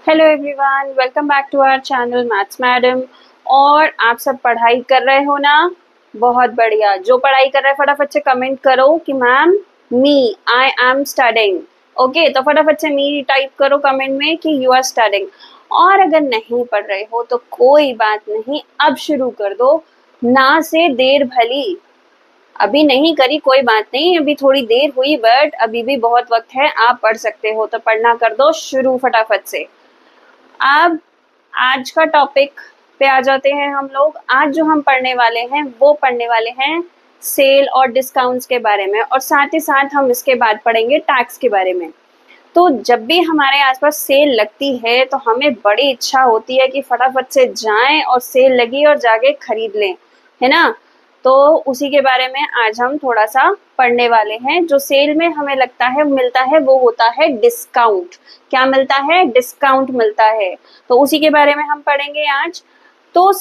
Hello everyone, welcome back to our channel maths madam. और आप सब पढ़ाई कर रहे हो ना? बहुत बढ़िया। जो पढ़ाई कर रहा है फटाफट से कमेंट करो कि ma'am me I am studying. Okay, तो फटाफट से मी टाइप करो कमेंट में कि यू आर स्टडिंग। और अगर नहीं पढ़ रहे हो तो कोई बात नहीं, अब शुरू कर दो, ना से देर भली। अभी नहीं करी कोई बात नहीं, अभी थोड़ी देर हुई बट अभी भी बहुत वक्त है, आप पढ़ सकते हो, तो पढ़ना कर दो शुरू फटाफट से। अब आज का टॉपिक पे आ जाते हैं हम लोग। आज जो हम पढ़ने वाले हैं वो पढ़ने वाले हैं सेल और डिस्काउंट्स के बारे में, और साथ ही साथ हम इसके बाद पढ़ेंगे टैक्स के बारे में। तो जब भी हमारे आसपास सेल लगती है तो हमें बड़ी इच्छा होती है कि फटाफट से जाएं और सेल लगी और जाके खरीद लें, है ना? तो उसी के बारे में आज हम थोड़ा सा पढ़ने वाले हैं। जो सेल में हमें लगता है मिलता है वो होता है डिस्काउंट। क्या मिलता है? डिस्काउंट मिलता है। तो उसी के बारे में हम पढ़ेंगे आज। तो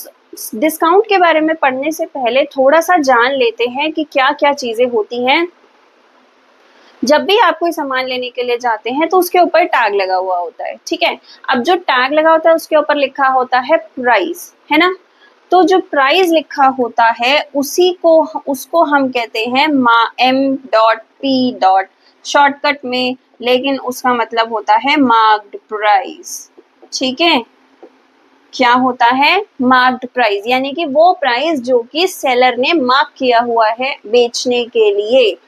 डिस्काउंट के बारे में पढ़ने से पहले थोड़ा सा जान लेते हैं कि क्या क्या चीजें होती हैं। जब भी आप कोई सामान लेने के लिए जाते हैं तो उसके ऊपर टैग लगा हुआ होता है, ठीक है? अब जो टैग लगा होता है उसके ऊपर लिखा होता है प्राइस, है ना? तो जो प्राइस लिखा होता है उसको हम कहते हैं M.P. शॉर्टकट में, लेकिन उसका मतलब होता है मार्क्ड प्राइस। ठीक है, क्या होता है? मार्क्ड प्राइस, यानी कि वो प्राइस जो कि सेलर ने मार्क किया हुआ है बेचने के लिए।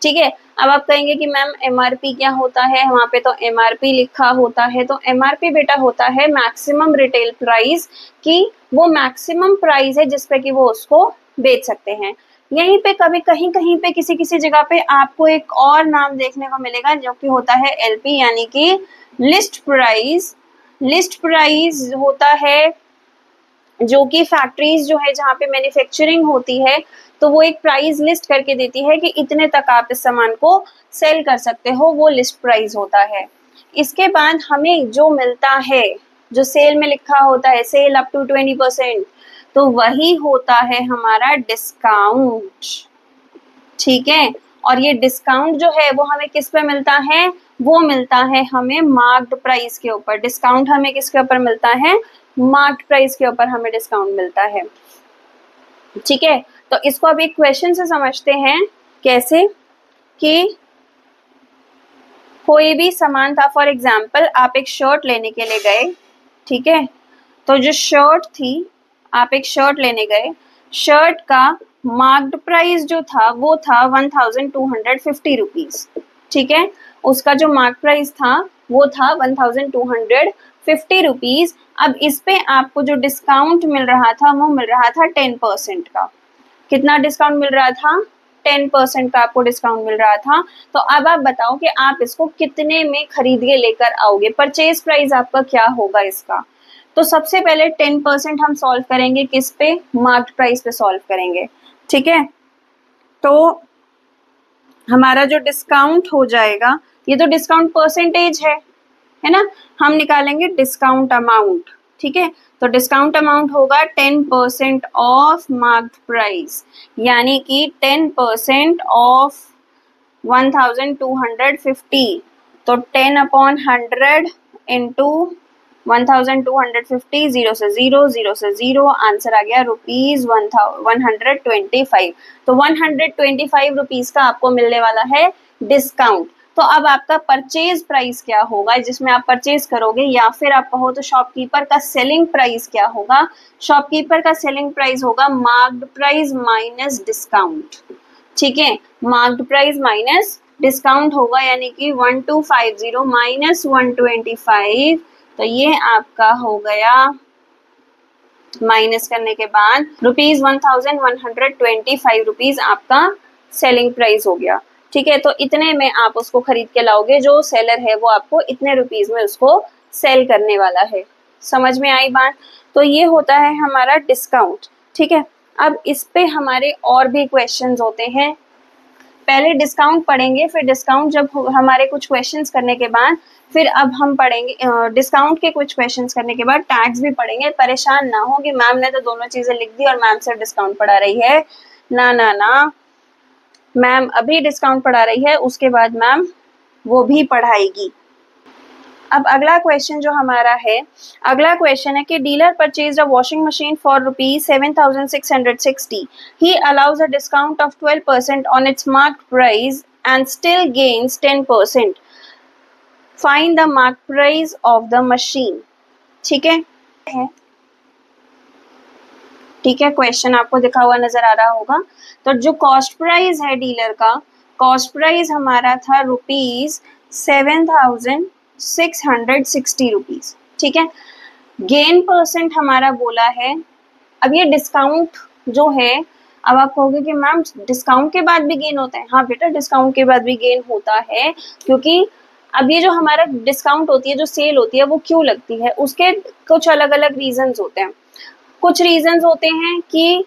ठीक है, अब आप कहेंगे कि मैम एमआरपी क्या होता है? वहां पे तो एमआरपी लिखा होता है। तो एमआरपी बेटा होता है मैक्सिमम रिटेल प्राइस, कि वो मैक्सिमम प्राइस है जिसपे कि वो उसको बेच सकते हैं। यहीं पे कभी कहीं कहीं पे किसी किसी जगह पे आपको एक और नाम देखने को मिलेगा जो कि होता है एलपी, यानी कि लिस्ट प्राइस। लिस्ट प्राइस होता है जो कि फैक्ट्रीज जो है जहाँ पे मैन्युफैक्चरिंग होती है तो वो एक प्राइस लिस्ट करके देती है कि इतने तक आप इस सामान को सेल कर सकते हो, वो लिस्ट प्राइस होता है। इसके बाद हमें जो मिलता है, जो सेल में लिखा होता है सेल अप टू 20%, तो वही होता है हमारा डिस्काउंट। ठीक है, और ये डिस्काउंट जो है वो हमें किस पे मिलता है? वो मिलता है हमें मार्क्ड प्राइस के ऊपर। डिस्काउंट हमें किसके ऊपर मिलता है? मार्क्ड प्राइस के ऊपर हमें डिस्काउंट मिलता है। ठीक है, तो इसको अब एक क्वेश्चन से समझते हैं। कैसे? कि कोई भी सामान था, फॉर एग्जाम्पल आप एक शर्ट लेने के लिए गए, ठीक है? तो जो शर्ट थी, आप एक शर्ट लेने गए, शर्ट का मार्क्ड प्राइस जो था वो था 1250 रुपीज। ठीक है, उसका जो मार्क प्राइस था वो था 1250 रुपीज। अब इस पे आपको जो डिस्काउंट मिल रहा था वो मिल रहा था 10% का। कितना डिस्काउंट मिल रहा था? 10% का आपको डिस्काउंट मिल रहा था। तो अब आप बताओ कि आप इसको कितने में खरीद के लेकर आओगे? परचेज प्राइस आपका क्या होगा इसका? तो सबसे पहले 10% हम सॉल्व करेंगे किस पे? मार्क्ड प्राइस पे सॉल्व करेंगे। ठीक है, तो हमारा जो डिस्काउंट हो जाएगा, ये तो डिस्काउंट परसेंटेज है ना? हम निकालेंगे डिस्काउंट अमाउंट। ठीक है, तो डिस्काउंट अमाउंट होगा 10% ऑफ मार्क्ड प्राइस, यानी कि 10% ऑफ 1250। तो 10/100 इंटू 1250, जीरो से जीरो, आंसर आ गया ₹125। तो 125 रुपीज का आपको मिलने वाला है डिस्काउंट। तो अब आपका परचेज प्राइस क्या होगा जिसमें आप परचेज करोगे, या फिर आप कहो तो शॉपकीपर का सेलिंग प्राइस क्या होगा? शॉपकीपर का सेलिंग प्राइस होगा मार्क्ड प्राइस माइनस डिस्काउंट। ठीक है, मार्क्ड प्राइस माइनस डिस्काउंट होगा, यानी कि 1250 माइनस 125, तो ये आपका हो गया, माइनस करने के बाद ₹1125 रुपीज आपका सेलिंग प्राइस हो गया। ठीक है, तो इतने में आप उसको खरीद के लाओगे, जो सेलर है वो आपको इतने रुपीज में उसको सेल करने वाला है। समझ में आई बात? तो ये होता है हमारा डिस्काउंट। ठीक है, अब इस पे हमारे और भी क्वेश्चंस होते हैं। पहले डिस्काउंट पढ़ेंगे, फिर डिस्काउंट जब हमारे कुछ क्वेश्चंस करने के बाद फिर अब हम पढ़ेंगे डिस्काउंट के कुछ क्वेश्चंस करने के बाद टैक्स भी पढ़ेंगे। परेशान ना हो कि मैम ने तो दोनों चीजें लिख दी और मैम सिर्फ डिस्काउंट पढ़ा रही है। ना ना ना, मैम अभी डिस्काउंट पढ़ा रही है, उसके बाद मैम वो भी पढ़ाएगी। अब अगला क्वेश्चन जो हमारा है, अगला क्वेश्चन है कि dealer purchase a washing machine for ₹7,660. He allows a discount of 12% on it's marked price and still gains 10%. Find the mark price of the machine. ठीक है, ठीक है, क्वेश्चन आपको दिखा हुआ नजर आ रहा होगा. तो जो कॉस्ट प्राइस है डीलर का, कॉस्ट प्राइस हमारा था ₹7,660. ठीक है, गेन परसेंट हमारा बोला है. अब ये डिस्काउंट जो है, अब आप कहोगे कि मैम डिस्काउंट के बाद भी गेन होता है. हाँ बेटा, डिस्काउंट के बाद भी गेन होता है, क्योंकि अब ये जो हमारा डिस्काउंट होती है, जो सेल होती है, वो क्यों लगती है, उसके कुछ अलग अलग रीजंस होते हैं. कुछ रीजंस होते हैं कि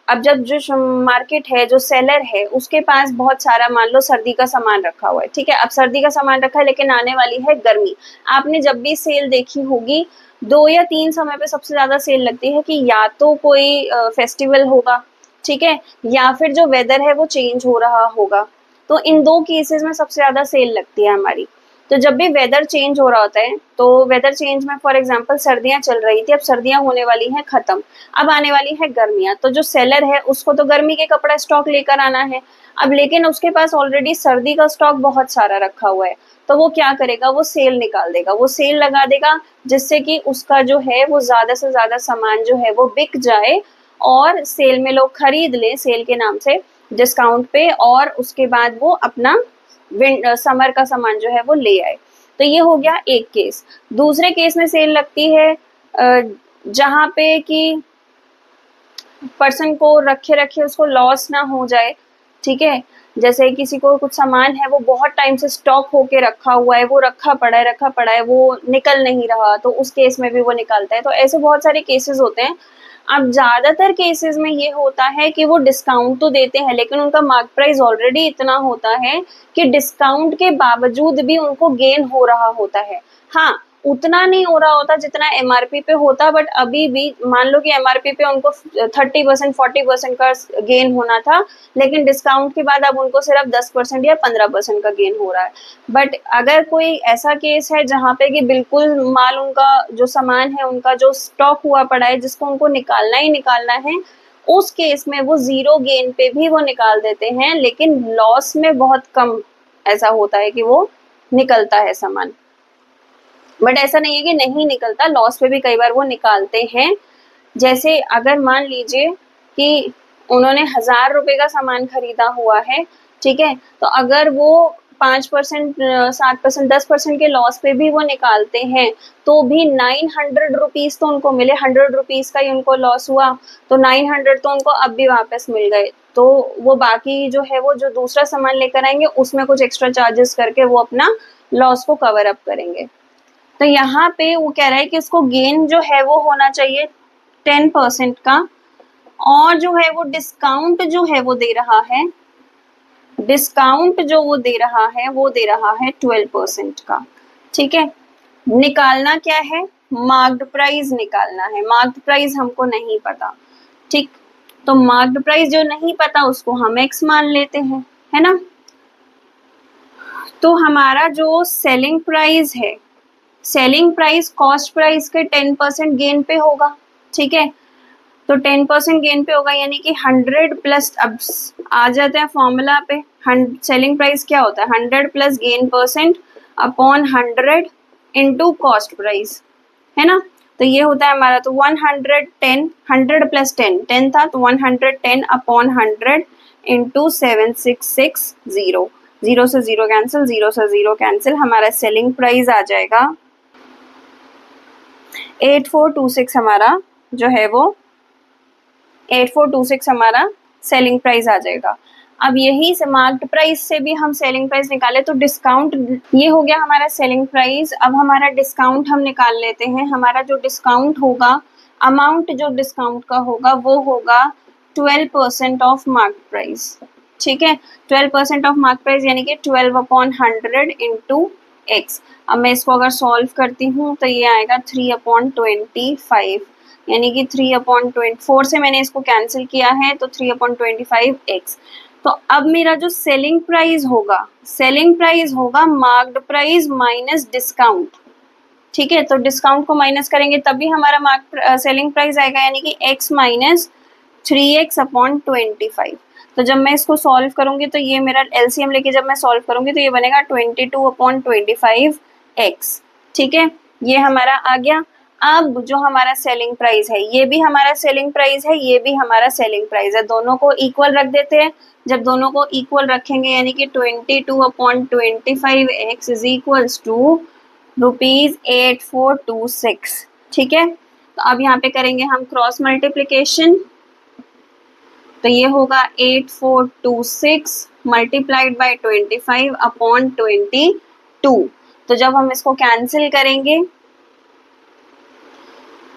अब जब जो मार्केट है, जो सेलर है, उसके पास बहुत सारा, मान लो सर्दी का सामान रखा हुआ है. ठीक है, अब सर्दी का सामान रखा है लेकिन आने वाली है गर्मी. आपने जब भी सेल देखी होगी, 2 या 3 समय पे सबसे ज्यादा सेल लगती है कि या तो कोई फेस्टिवल होगा, ठीक है, या फिर जो वेदर है वो चेंज हो रहा होगा. तो इन 2 केसेस में सबसे ज्यादा सेल लगती है हमारी. तो जब भी वेदर चेंज हो रहा होता है, तो वेदर चेंज में फॉर एग्जांपल सर्दियां चल रही थी, अब सर्दियां होने वाली हैं खत्म, अब आने वाली है गर्मियां. तो जो सेलर है उसको तो गर्मी के कपड़ा स्टॉक लेकर आना है. अब लेकिन उसके पास ऑलरेडी सर्दी का स्टॉक बहुत सारा रखा हुआ है, तो वो क्या करेगा, वो सेल निकाल देगा, वो सेल लगा देगा, जिससे कि उसका जो है वो ज्यादा से ज्यादा सामान जो है वो बिक जाए और सेल में लोग खरीद लें, सेल के नाम से डिस्काउंट पे, और उसके बाद वो अपना समर का सामान जो है वो ले आए. तो ये हो गया एक केस. दूसरे केस में सेल लगती है जहां पे कि पर्सन को रखे रखे उसको लॉस ना हो जाए. ठीक है, जैसे किसी को कुछ सामान है, वो बहुत टाइम से स्टॉक होके रखा हुआ है, वो रखा पड़ा है, वो निकल नहीं रहा, तो उस केस में भी वो निकालता है. तो ऐसे बहुत सारे केसेस होते हैं. अब ज्यादातर केसेस में ये होता है कि वो डिस्काउंट तो देते हैं, लेकिन उनका मार्क प्राइस ऑलरेडी इतना होता है कि डिस्काउंट के बावजूद भी उनको गेन हो रहा होता है. हाँ, उतना नहीं हो रहा होता जितना एमआरपी पे होता, बट अभी भी मान लो कि एमआरपी पे उनको 30% 40% का गेन होना था, लेकिन डिस्काउंट के बाद अब उनको सिर्फ 10% या 15% का गेन हो रहा है. बट अगर कोई ऐसा केस है जहाँ पे कि बिल्कुल माल, उनका जो सामान है, उनका जो स्टॉक हुआ पड़ा है, जिसको उनको निकालना ही निकालना है, उस केस में वो जीरो गेन पे भी वो निकाल देते हैं, लेकिन लॉस में बहुत कम ऐसा होता है कि वो निकलता है सामान. बट ऐसा नहीं है कि नहीं निकलता, लॉस पे भी कई बार वो निकालते हैं. जैसे अगर मान लीजिए कि उन्होंने 1,000 रुपए का सामान खरीदा हुआ है, ठीक है, तो अगर वो 5%, 7%, 10% के लॉस पे भी वो निकालते हैं, तो भी 900 रुपीज तो उनको मिले. 100 रुपीज का ही उनको लॉस हुआ, तो 900 तो उनको अब भी वापस मिल गए. तो वो बाकी जो है, वो जो दूसरा सामान लेकर आएंगे, उसमें कुछ एक्स्ट्रा चार्जेस करके वो अपना लॉस को कवर अप करेंगे. तो यहाँ पे वो कह रहा है कि उसको गेन जो है वो होना चाहिए 10% का, और जो है वो डिस्काउंट जो है वो दे रहा है, डिस्काउंट जो वो दे रहा है वो दे रहा है 12% का. ठीक है, निकालना क्या है, मार्क्ड प्राइस निकालना है. मार्क्ड प्राइस हमको नहीं पता, ठीक, तो मार्क्ड प्राइस जो नहीं पता उसको हम एक्स मान लेते हैं, है ना. तो हमारा जो सेलिंग प्राइस है, सेलिंग प्राइस कॉस्ट प्राइस के 10% गेन पे होगा. ठीक है, तो 10% गेन पे होगा, यानी कि 100 प्लस, अब आ जाते हैं फॉर्मूला पे. सेलिंग प्राइस क्या होता है, 100 plus gain percent upon 100 into cost price, है ना. तो ये होता है हमारा, तो 110, 100 प्लस 10, 10 था, तो 110 अपॉन 100 इंटू 7660. 0 से 0 कैंसिल, 0 से 0 कैंसिल. हमारा सेलिंग प्राइस आ जाएगा 8426. हमारा जो है वो 8426 हमारा सेलिंग प्राइस आ जाएगा. अब यही से मार्क्ड प्राइस से भी हम सेलिंग प्राइस निकाले, तो डिस्काउंट, ये हो गया हमारा सेलिंग प्राइस. अब हमारा डिस्काउंट हम निकाल लेते हैं. हमारा जो डिस्काउंट होगा, अमाउंट जो डिस्काउंट का होगा वो होगा 12% ऑफ मार्क्ड प्राइस. ठीक है, 12% ऑफ मार्क्ड प्राइस यानी कि 12 अपॉन 100 इंटू एक्स. अब मैं इसको अगर सॉल्व करती हूँ तो ये आएगा 3 अपॉन 25, यानी कि 3 अपॉन 4 से मैंने इसको कैंसिल किया है, तो 3 अपॉन 25 एक्स. तो अब मेरा जो सेलिंग प्राइस होगा मार्क्ड प्राइस माइनस डिस्काउंट। ठीक है, तो डिस्काउंट को माइनस करेंगे तभी हमारा सेलिंग प्राइस आएगा, यानी कि x माइनस 3x अपॉन 25। तो जब मैं इसको सॉल्व करूंगी तो ये मेरा एलसीएम लेके जब मैं सॉल्व करूंगी तो ये बनेगा 22 अपॉन 25x। ठीक है, ये हमारा आ गया। अब जो हमारा सेलिंग प्राइस है, ये भी हमारा सेलिंग प्राइस है, ये भी हमारा सेलिंग प्राइस है, दोनों को इक्वल रख देते हैं। जब दोनों को इक्वल रखेंगे यानी कि 22 upon 25x is equals to ₹8426। ठीक है, तो अब यहाँ पे करेंगे हम क्रॉस मल्टीप्लीकेशन, तो ये होगा 8426 मल्टीप्लाइड बाय 25 अपॉन 22। तो जब हम इसको कैंसिल करेंगे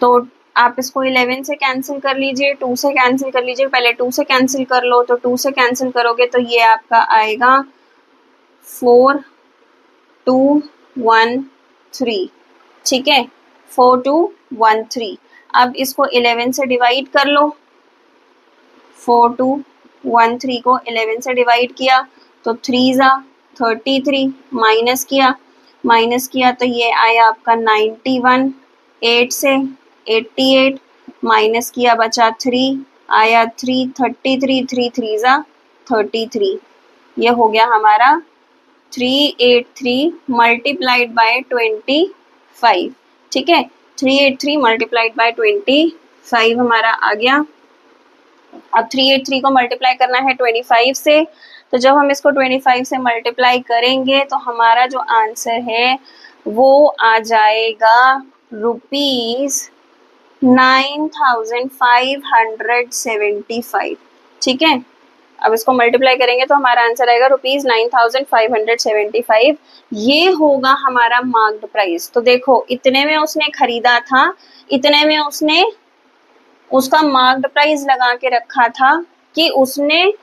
तो आप इसको 11 से कैंसिल कर लीजिए, 2 से कैंसिल कर लीजिए, पहले 2 से कैंसिल कर लो, तो 2 से कैंसिल करोगे तो ये आपका आएगा 4213। ठीक है, 4213। अब इसको 11 से डिवाइड कर लो, 4213 को 11 से डिवाइड किया तो 3 ज़ा 33, माइनस किया तो ये आया आपका 91, 8 से 88, माइनस किया बचा 3, आया 333, 3 3 ज़ा 33। ये हो गया हमारा 383 मल्टीप्लाइड बाय 25। ठीक है, 383 मल्टीप्लाइड बाय 25 हमारा आ गया। अब 383 को मल्टीप्लाई करना है 25 से, तो जब हम इसको 25 से मल्टीप्लाई करेंगे तो हमारा जो आंसर है वो आ जाएगा ₹9575। ठीक है, अब इसको मल्टीप्लाई करेंगे तो हमारा आंसर आएगा ₹9575। ये होगा हमारा मार्क्ड प्राइस। तो देखो, इतने में उसने खरीदा था, इतने में उसने उसका मार्क्ड प्राइस लगा के रखा था कि उसने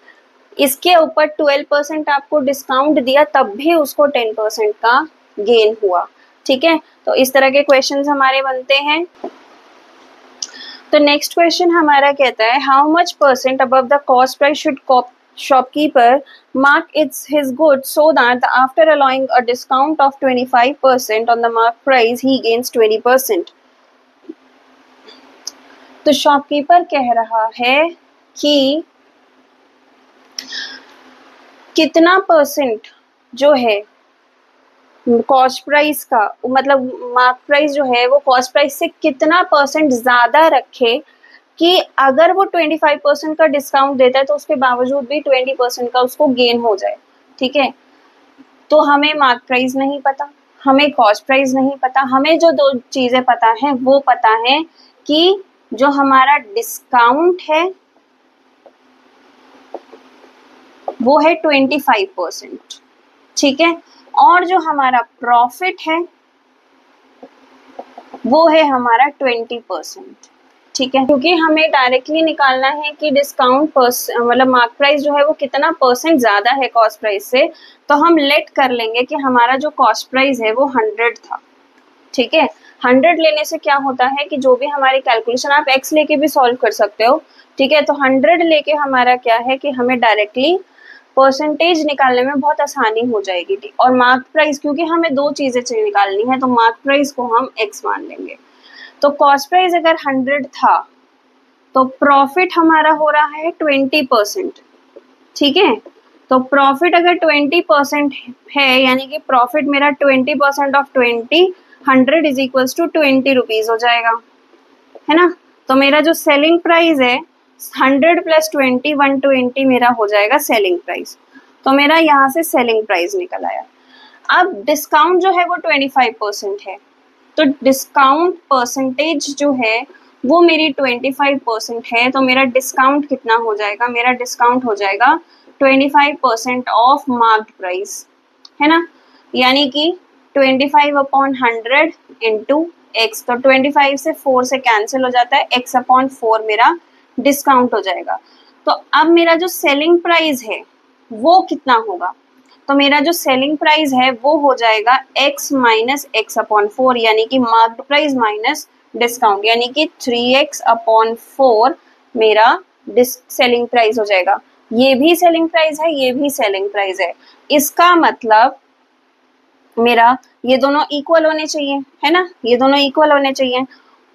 इसके ऊपर 12% आपको डिस्काउंट दिया, तब भी उसको 10% का गेन हुआ। ठीक है, तो इस तरह के क्वेश्चंस हमारे बनते हैं। तो नेक्स्ट क्वेश्चन हमारा कहता है how much percent above the cost price should shopkeeper mark his goods so that after allowing a discount of 25% on the marked price he gains 20%। तो शॉपकीपर कह रहा है कि कितना परसेंट जो है कॉस्ट प्राइस का, मतलब मार्क प्राइस जो है वो कॉस्ट प्राइस से कितना परसेंट ज़्यादा रखे कि अगर वो 25% का डिस्काउंट देता है तो उसके बावजूद भी 20% का उसको गेन हो जाए। ठीक है, तो हमें मार्क प्राइस नहीं पता, हमें कॉस्ट प्राइस नहीं पता, हमें जो दो चीज़ें पता है वो पता है कि जो हमारा डिस्काउंट है वो है 25%। ठीक है, और जो हमारा प्रॉफिट है वो है हमारा 20%। ठीक है, क्योंकि हमें डायरेक्टली निकालना है कि डिस्काउंट मतलब मार्क प्राइस जो है वो कितना परसेंट ज़्यादा है कॉस्ट प्राइस से, तो हम लेट कर लेंगे कि हमारा जो कॉस्ट प्राइस है वो 100 था। ठीक है, 100 लेने से क्या होता है कि जो भी हमारी कैलकुलेशन, आप x लेके भी सॉल्व कर सकते हो। ठीक है, तो 100 लेके हमारा क्या है कि हमें डायरेक्टली परसेंटेज निकालने में बहुत आसानी हो जाएगी। ठीक, और मार्क प्राइस, क्योंकि हमें दो चीज़ें निकालनी है तो मार्क प्राइस को हम x मान लेंगे। तो कॉस्ट प्राइस अगर 100 था तो प्रॉफिट हमारा हो रहा है 20%। ठीक है, तो प्रॉफिट अगर 20% है यानी कि प्रॉफिट मेरा 20% of 20, 100 is equals to 20 rupees हो जाएगा, है ना। तो मेरा जो सेलिंग प्राइस है 100 प्लस 20, 120 मेरा हो जाएगा सेलिंग प्राइस। तो मेरा यहाँ से सेलिंग प्राइस निकल आया। अब डिस्काउंट जो है वो 25% है, तो डिस्काउंट परसेंटेज जो है वो मेरी 25% है, तो मेरा डिस्काउंट कितना हो जाएगा, मेरा डिस्काउंट हो जाएगा 25% ऑफ मार्क्ड प्राइस, है ना, यानी कि 25 अपॉन 100 इंटू एक्स। तो 25 से 4 से कैंसिल हो जाता है, x अपॉन 4 मेरा डिस्काउंट हो जाएगा। तो अब मेरा जो सेलिंग प्राइस है वो कितना होगा, तो मेरा जो सेलिंग प्राइस है वो हो जाएगा x माइनस एक्स अपॉन 4, यानी कि मार्क्ड प्राइस माइनस डिस्काउंट, यानी कि 3x अपॉन 4 मेरा सेलिंग प्राइस हो जाएगा। ये भी सेलिंग प्राइस है, ये भी सेलिंग प्राइस है। इसका मतलब मेरा ये दोनों इक्वल होने चाहिए, है ना, ये दोनों इक्वल होने चाहिए।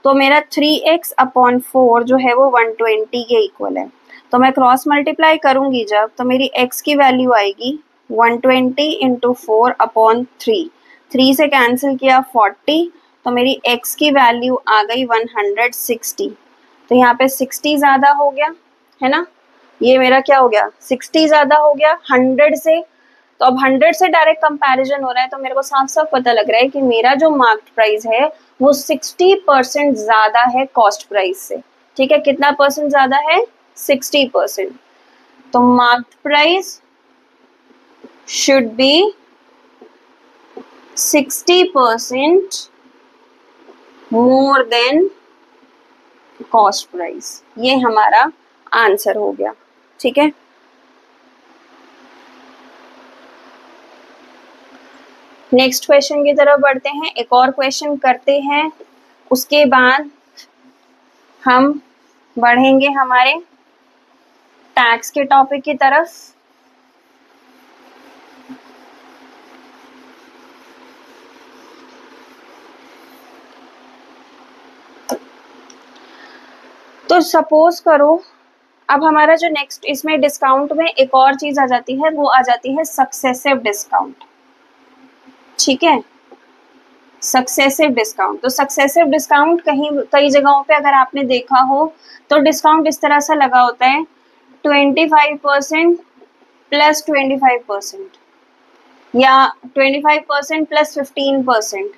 तो मेरा 3x/4 जो है वो 120 के इक्वल है। तो मैं क्रॉस मल्टीप्लाई करूंगी जब, तो मेरी x की वैल्यू आएगी 120 इंटू 4/3। 3 से कैंसिल किया 40, तो मेरी x की वैल्यू आ गई 160। तो यहाँ पे 60 ज़्यादा हो गया, है ना, ये मेरा क्या हो गया, 60 ज़्यादा हो गया 100 से। तो अब 100 से डायरेक्ट कंपैरिजन हो रहा है, तो मेरे को साफ साफ पता लग रहा है कि मेरा जो मार्क्ड प्राइस है वो 60% ज़्यादा है कॉस्ट प्राइस से। ठीक है, कितना परसेंट ज़्यादा है, 60%। तो marked price should be 60% more than cost price. ये हमारा आंसर हो गया। ठीक है, नेक्स्ट क्वेश्चन की तरफ बढ़ते हैं, एक और क्वेश्चन करते हैं, उसके बाद हम बढ़ेंगे हमारे टैक्स के टॉपिक की तरफ। तो सपोज करो अब हमारा जो नेक्स्ट इसमें डिस्काउंट में एक और चीज आ जाती है, वो आ जाती है सक्सेसिव डिस्काउंट। ठीक है, सक्सेसिव डिस्काउंट। तो सक्सेसिव डिस्काउंट कई जगहों पे अगर आपने देखा हो तो डिस्काउंट इस तरह से लगा होता है 25% प्लस 25% या 25% प्लस 15%।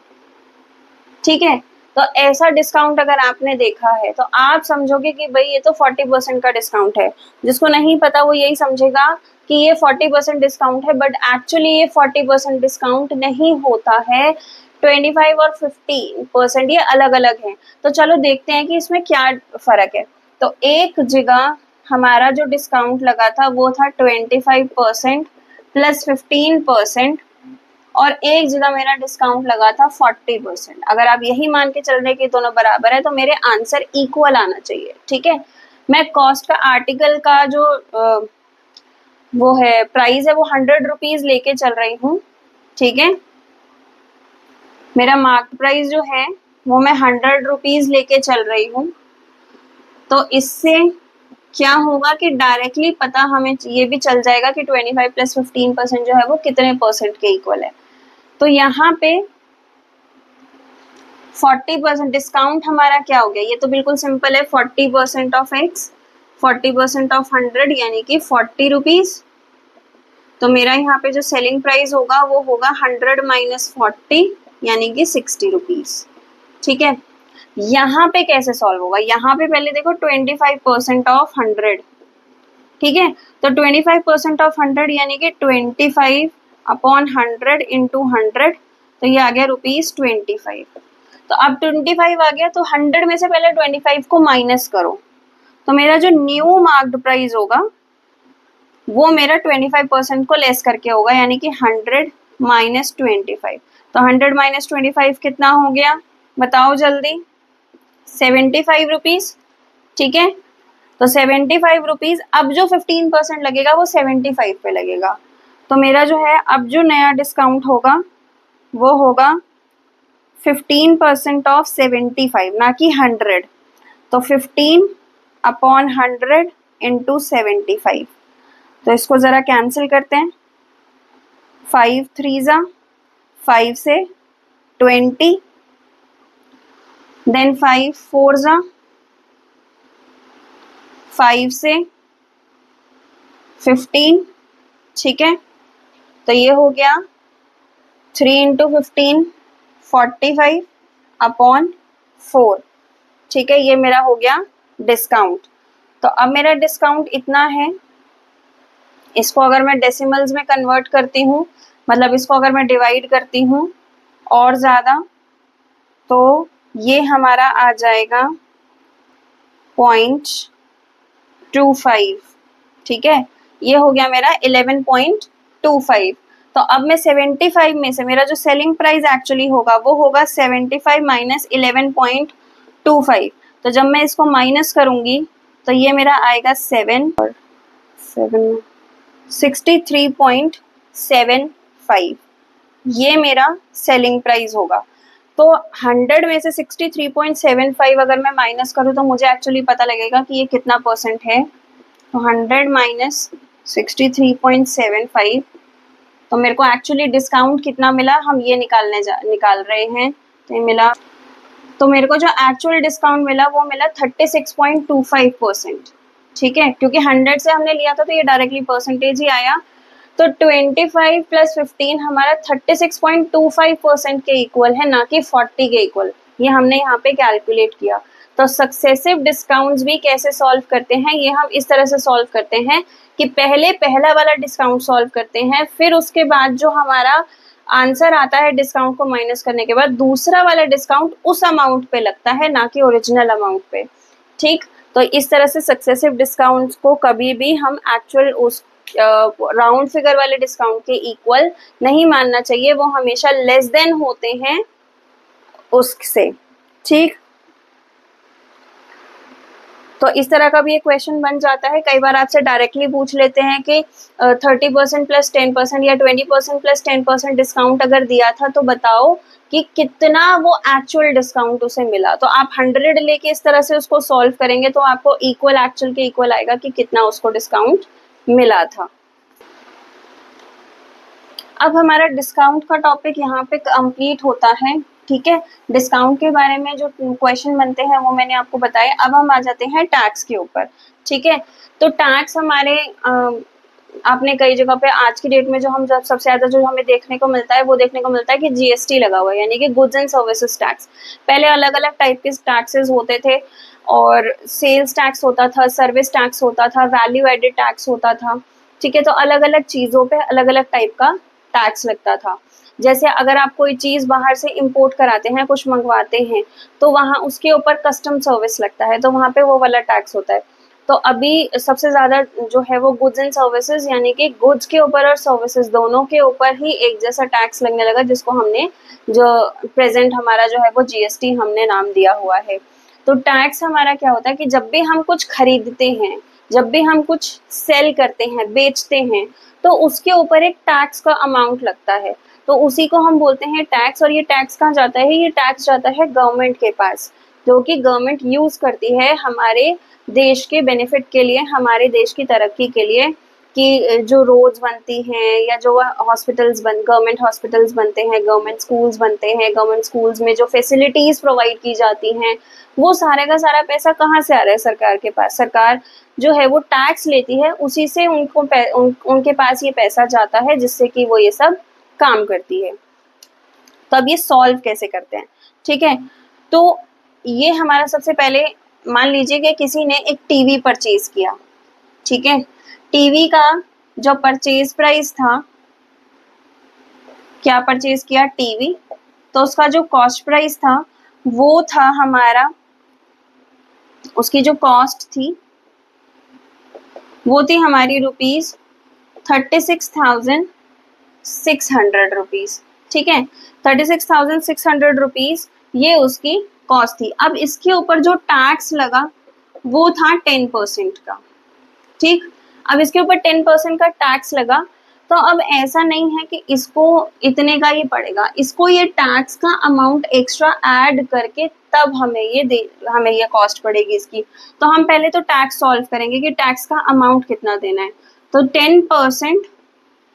ठीक है, तो ऐसा डिस्काउंट अगर आपने देखा है तो आप समझोगे कि भाई ये तो 40% का डिस्काउंट है। जिसको नहीं पता वो यही समझेगा कि ये 40% डिस्काउंट है, बट एक्चुअली ये 40% डिस्काउंट नहीं होता है। 25 और 15% ये अलग अलग हैं। तो चलो देखते हैं कि इसमें क्या फर्क है। तो एक जगह हमारा जो डिस्काउंट लगा था वो था 25% प्लस 15%, और एक जगह मेरा डिस्काउंट लगा था 40%। अगर आप यही मान के चल रहे कि दोनों बराबर है तो मेरे आंसर इक्वल आना चाहिए। ठीक है, मैं कॉस्ट का आर्टिकल का जो वो है प्राइस है वो 100 रुपीज लेके चल रही हूँ। ठीक है, मेरा मार्क प्राइस जो है वो मैं 100 रुपीज लेके चल रही हूँ। तो इससे क्या होगा कि डायरेक्टली पता हमें ये भी चल जाएगा कि 25 प्लस 15% जो है वो कितने परसेंट के इक्वल है। तो यहाँ पे 40% डिस्काउंट हमारा क्या हो गया, ये तो बिल्कुल सिंपल है, 40% ऑफ x 40% ऑफ 100 यानी कि 40 रुपीज। तो मेरा यहाँ पे जो सेलिंग प्राइस होगा वो होगा 100 माइनस 40 यानी कि 60 रुपीज। ठीक है, यहाँ पे कैसे सॉल्व होगा, यहाँ पे पहले देखो 25% ऑफ 100। ठीक है, तो 25% ऑफ 100 यानी कि 25/100 इंटू 100, तो ये आ गया ₹25। तो अब 25 आ गया, तो 100 में से पहले 25 को माइनस करो, तो मेरा जो न्यू मार्क्ड प्राइस होगा वो मेरा 25% को लेस करके होगा, यानी कि 100 माइनस 25। तो 100 माइनस 25 कितना हो गया, बताओ जल्दी, 75 रुपीज। ठीक है, तो 75 रुपीज। अब जो 15% लगेगा वो 75 पे लगेगा। तो मेरा जो है अब जो नया डिस्काउंट होगा वो होगा 15% ऑफ 75, ना कि 100। तो 15/100 इंटू 75। तो इसको जरा कैंसिल करते हैं, 5 3 जा 5 से 20, देन 5 4 जा 5 से 15। ठीक है, तो ये हो गया 3 इंटू 15 45/4। ठीक है, ये मेरा हो गया डिस्काउंट। तो अब मेरा डिस्काउंट इतना है, इसको अगर मैं डेसिमल्स में कन्वर्ट करती हूँ, मतलब इसको अगर मैं डिवाइड करती हूँ और ज़्यादा, तो ये हमारा आ जाएगा 0.25। ठीक है, ये हो गया मेरा 11.25। तो अब मैं 75 में से मेरा जो सेलिंग प्राइस एक्चुअली होगा वो होगा 75 माइनस 11.25। तो जब मैं इसको माइनस करूंगी तो ये मेरा आएगा 7। 63.75 ये मेरा सेलिंग प्राइस होगा। तो 100 में से 63.75 अगर मैं माइनस करूँ तो मुझे एक्चुअली पता लगेगा कि ये कितना परसेंट है। तो 100 माइनस 63.75, तो मेरे को एक्चुअली डिस्काउंट कितना मिला हम ये निकाल रहे हैं। तो ये मिला, तो मेरे को जो एक्चुअल डिस्काउंट मिला वो मिला 36.25%। ठीक है, क्योंकि 100 से हमने लिया था तो ये डायरेक्टली परसेंटेज ही आया। तो 25 प्लस 15 हमारा 36.25% के इक्वल है, ना कि 40 के इक्वल। ये हमने यहाँ पे कैलकुलेट किया। तो सक्सेसिव डिस्काउंट्स भी कैसे सॉल्व करते हैं, ये हम इस तरह से सॉल्व करते हैं कि पहले पहला वाला डिस्काउंट सॉल्व करते हैं, फिर उसके बाद जो हमारा आंसर आता है डिस्काउंट को माइनस करने के बाद, दूसरा वाला डिस्काउंट उस अमाउंट पे लगता है, ना कि ओरिजिनल अमाउंट पे। ठीक, तो इस तरह से सक्सेसिव डिस्काउंट्स को कभी भी हम एक्चुअल उस राउंड फिगर वाले डिस्काउंट के इक्वल नहीं मानना चाहिए, वो हमेशा लेस देन होते हैं उससे। ठीक, तो इस तरह का भी एक क्वेश्चन बन जाता है। कई बार आपसे डायरेक्टली पूछ लेते हैं कि 30% प्लस 10% या 20% प्लस 10% डिस्काउंट अगर दिया था तो बताओ कि कितना वो एक्चुअल डिस्काउंट उसे मिला। तो आप 100 लेके इस तरह से उसको सॉल्व करेंगे तो आपको इक्वल एक्चुअल के इक्वल आएगा कि कितना उसको डिस्काउंट मिला था। अब हमारा डिस्काउंट का टॉपिक यहाँ पे कंप्लीट होता है। ठीक है, डिस्काउंट के बारे में जो क्वेश्चन बनते हैं वो मैंने आपको बताया। अब हम आ जाते हैं टैक्स के ऊपर। ठीक है, तो टैक्स हमारे आपने कई जगह पे आज की डेट में जो हम सबसे ज़्यादा जो हमें देखने को मिलता है वो देखने को मिलता है कि जीएसटी लगा हुआ है, यानी कि गुड्स एंड सर्विसेज टैक्स। पहले अलग अलग टाइप के टैक्सेस होते थे, और सेल्स टैक्स होता था, सर्विस टैक्स होता था, वैल्यू एडेड टैक्स होता था। ठीक है, तो अलग अलग चीज़ों पे अलग अलग टाइप का टैक्स लगता था। जैसे अगर आप कोई चीज़ बाहर से इंपोर्ट कराते हैं, कुछ मंगवाते हैं, तो वहाँ उसके ऊपर कस्टम सर्विस लगता है, तो वहाँ पे वो वाला टैक्स होता है। तो अभी सबसे ज़्यादा जो है वो गुड्स एंड सर्विसेज, यानी कि गुड्स के ऊपर और सर्विसेज दोनों के ऊपर ही एक जैसा टैक्स लगने लगा, जिसको हमने जो प्रेजेंट हमारा जो है वो जीएसटी हमने नाम दिया हुआ है। तो टैक्स हमारा क्या होता है कि जब भी हम कुछ खरीदते हैं, जब भी हम कुछ सेल करते हैं, बेचते हैं, तो उसके ऊपर एक टैक्स का अमाउंट लगता है, तो उसी को हम बोलते हैं टैक्स। और ये टैक्स कहाँ जाता है, ये टैक्स जाता है गवर्नमेंट के पास, जो कि गवर्नमेंट यूज़ करती है हमारे देश के बेनिफिट के लिए, हमारे देश की तरक्की के लिए, कि जो रोड्स बनती हैं या जो गवर्नमेंट हॉस्पिटल्स बनते हैं, गवर्नमेंट स्कूल्स बनते हैं, गवर्नमेंट स्कूल्स में जो फैसिलिटीज़ प्रोवाइड की जाती हैं, वो सारे का सारा पैसा कहाँ से आ रहा है, सरकार के पास। सरकार जो है वो टैक्स लेती है, उसी से उनके पास ये पैसा जाता है, जिससे कि वो ये सब काम करती है। तो अब ये सॉल्व कैसे करते हैं, ठीक है। तो ये हमारा सबसे पहले मान लीजिए कि किसी ने एक टीवी परचेज किया, ठीक है। टीवी का जो परचेज प्राइस था, क्या परचेज किया, टीवी, तो उसका जो कॉस्ट प्राइस था वो था हमारा, उसकी जो कॉस्ट थी वो थी हमारी ₹36,600 रुपीज़, ठीक है। 36,600 रुपीज़ ये उसकी कॉस्ट थी। अब इसके ऊपर जो टैक्स लगा वो था 10% का, ठीक। अब इसके ऊपर 10% का टैक्स लगा, तो अब ऐसा नहीं है कि इसको इतने का ही पड़ेगा, इसको ये टैक्स का अमाउंट एक्स्ट्रा ऐड करके तब हमें ये कॉस्ट पड़ेगी इसकी। तो हम पहले तो टैक्स सॉल्व करेंगे कि टैक्स का अमाउंट कितना देना है। तो 10%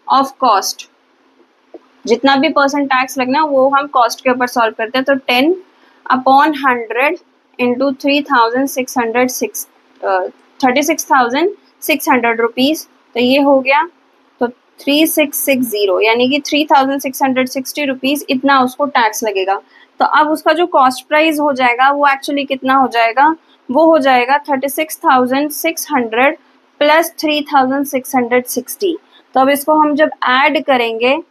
ऑफ कॉस्ट, जितना भी परसेंट टैक्स लगना वो हम कॉस्ट के ऊपर सॉल्व करते हैं। तो 10/100 इंटू 36,600 रुपीज़, तो ये हो गया तो 3660, यानी कि 3660 रुपीज़ इतना उसको टैक्स लगेगा। तो अब उसका जो कॉस्ट प्राइस हो जाएगा वो एक्चुअली कितना हो जाएगा, वो हो जाएगा 36,600 प्लस 3660। तो अब इसको हम जब ऐड करेंगे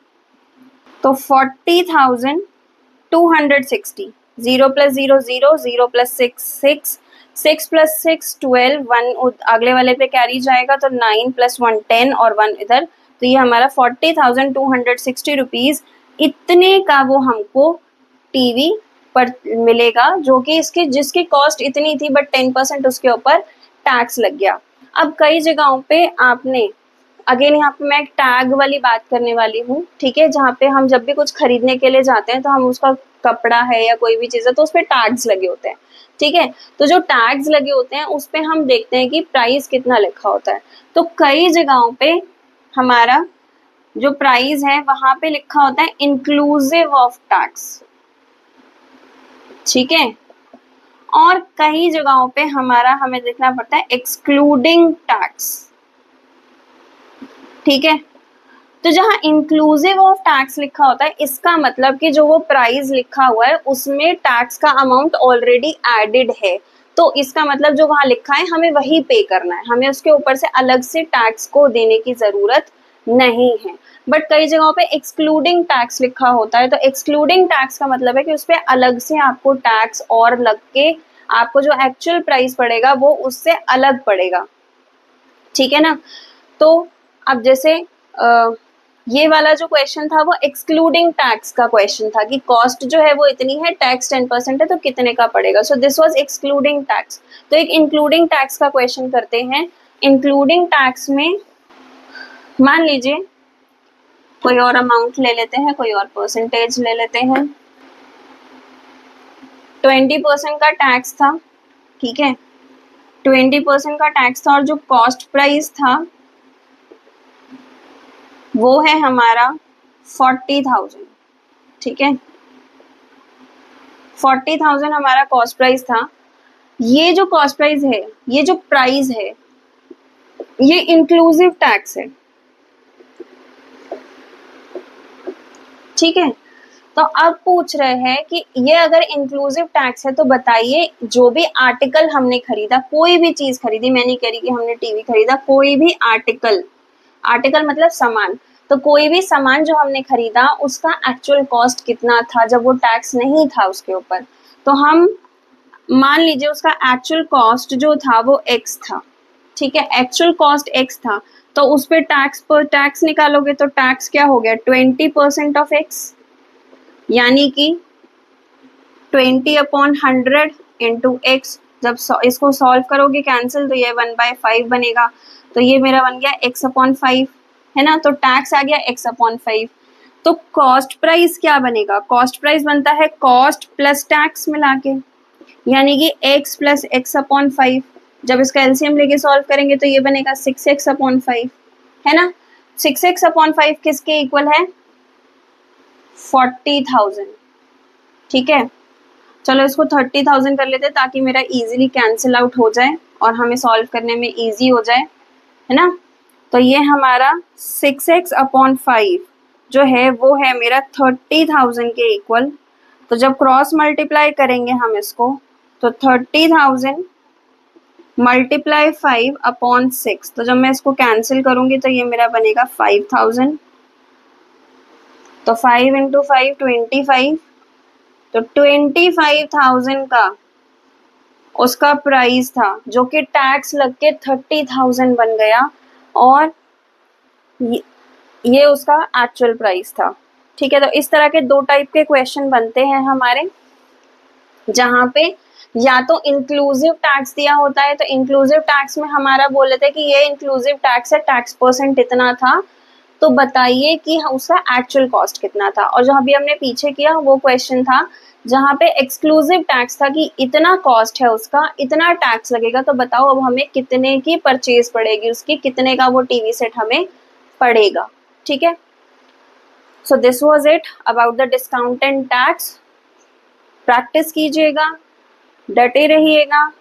तो 40,260, 0 प्लस 0 0, 0 प्लस 6 6, 6 प्लस 6 12, 1 अगले वाले पे कैरी जाएगा, तो 9 प्लस 1 10 और 1 इधर, तो ये हमारा 40,260 रुपीज़ इतने का वो हमको टीवी पर मिलेगा, जो कि जिसकी कॉस्ट इतनी थी बट 10% उसके ऊपर टैक्स लग गया। अब कई जगहों पे आपने, अगेन यहाँ पे मैं एक टैग वाली बात करने वाली हूँ, ठीक है, जहाँ पे हम जब भी कुछ खरीदने के लिए जाते हैं तो हम उसका कपड़ा है या कोई भी चीज़ है तो उस पर टैग्स लगे होते हैं, ठीक है। तो जो टैग्स लगे होते हैं उस पे हम देखते हैं कि प्राइस कितना लिखा होता है। तो कई जगहों पे हमारा जो प्राइस है वहां पे लिखा होता है इंक्लूसिव ऑफ टैक्स, ठीक है। और कई जगहों पे हमें देखना पड़ता है एक्सक्लूडिंग टैक्स, ठीक है। तो जहां इंक्लूसिव ऑफ टैक्स लिखा होता है इसका मतलब कि जो वो प्राइस लिखा हुआ है उसमें टैक्स का अमाउंट ऑलरेडी एडेड है, तो इसका मतलब जो वहां लिखा है हमें वही पे करना है, हमें उसके ऊपर से अलग से टैक्स को देने की जरूरत नहीं है। बट कई जगहों पे एक्सक्लूडिंग टैक्स लिखा होता है, तो एक्सक्लूडिंग टैक्स का मतलब है कि उस पर अलग से आपको टैक्स और लग के आपको जो एक्चुअल प्राइस पड़ेगा वो उससे अलग पड़ेगा, ठीक है ना। तो अब जैसे ये वाला जो क्वेश्चन था वो एक्सक्लूडिंग टैक्स का क्वेश्चन था कि कॉस्ट जो है वो इतनी है, टैक्स 10% है, तो कितने का पड़ेगा। सो दिस वाज एक्सक्लूडिंग टैक्स। तो एक इंक्लूडिंग टैक्स का क्वेश्चन करते हैं। इंक्लूडिंग टैक्स में मान लीजिए कोई और अमाउंट ले लेते हैं, कोई और परसेंटेज ले लेते हैं। 20% का टैक्स था, ठीक है, 20% का टैक्स था और जो कॉस्ट प्राइस था वो है हमारा 40,000, ठीक है। 40,000 हमारा कॉस्ट प्राइस था। ये जो कॉस्ट प्राइस है, ये जो प्राइस है, ये इंक्लूसिव टैक्स है, ठीक है। तो अब पूछ रहे हैं कि ये अगर इंक्लूसिव टैक्स है तो बताइए जो भी आर्टिकल हमने खरीदा, कोई भी चीज खरीदी, मैं नहीं कह रही कि हमने टीवी खरीदा, कोई भी आर्टिकल, आर्टिकल मतलब सामान, तो कोई भी सामान जो हमने खरीदा उसका एक्चुअल कॉस्ट कितना था जब वो टैक्स नहीं था उसके ऊपर। तो हम मान लीजिए उसका एक्चुअल कॉस्ट जो था वो x था, ठीक है, एक्चुअल कॉस्ट x था। तो उस पर टैक्स निकालोगे तो टैक्स क्या हो गया, 20% ऑफ x, यानी कि 20/100 इंटू एक्स। जब इसको सॉल्व करोगे कैंसिल तो ये 1/5 बनेगा, तो ये मेरा बन गया x/5, है ना। तो टैक्स आ गया x/5। तो कॉस्ट प्राइस क्या बनेगा, कॉस्ट प्राइस बनता है कॉस्ट प्लस टैक्स मिला के, यानी कि x प्लस x/5। जब इसका एलसीएम लेके सॉल्व करेंगे तो ये बनेगा 6x/5, है ना। 6x/5 किसके इक्वल है, 40,000, ठीक है। चलो इसको 30,000 कर लेते हैं ताकि मेरा इजीली कैंसिल आउट हो जाए और हमें सॉल्व करने में इजी हो जाए, है ना। तो ये हमारा 6x/5 जो है वो है मेरा 30,000 के इक्वल। तो जब क्रॉस मल्टीप्लाई करेंगे हम इसको तो 30,000 मल्टीप्लाई 5/6, तो जब मैं इसको कैंसिल करूंगी तो ये मेरा बनेगा 5,000। तो 5 इंटू 5 25, तो 25,000 का उसका प्राइस था जो कि टैक्स लग के 30,000 बन गया, और ये उसका एक्चुअल प्राइस था, ठीक है। तो इस तरह के दो टाइप के क्वेश्चन बनते हैं हमारे, जहाँ पे या तो इंक्लूसिव टैक्स दिया होता है, तो इंक्लूसिव टैक्स में हमारा बोल लेते हैं कि ये इंक्लूसिव टैक्स है, टैक्स परसेंट इतना था, तो बताइए कि उसका एक्चुअल कॉस्ट कितना था। और जो अभी हमने पीछे किया वो क्वेश्चन था जहाँ पे एक्सक्लूसिव टैक्स था कि इतना कॉस्ट है उसका, इतना टैक्स लगेगा, तो बताओ अब हमें कितने की परचेज पड़ेगी उसकी, कितने का वो टीवी सेट हमें पड़ेगा, ठीक है। So this was it about the discount and tax. Practice कीजिएगा, डटे रहिएगा,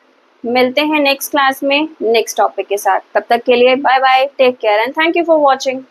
मिलते हैं नेक्स्ट क्लास में नेक्स्ट टॉपिक के साथ। तब तक के लिए bye bye, take care and thank you for watching.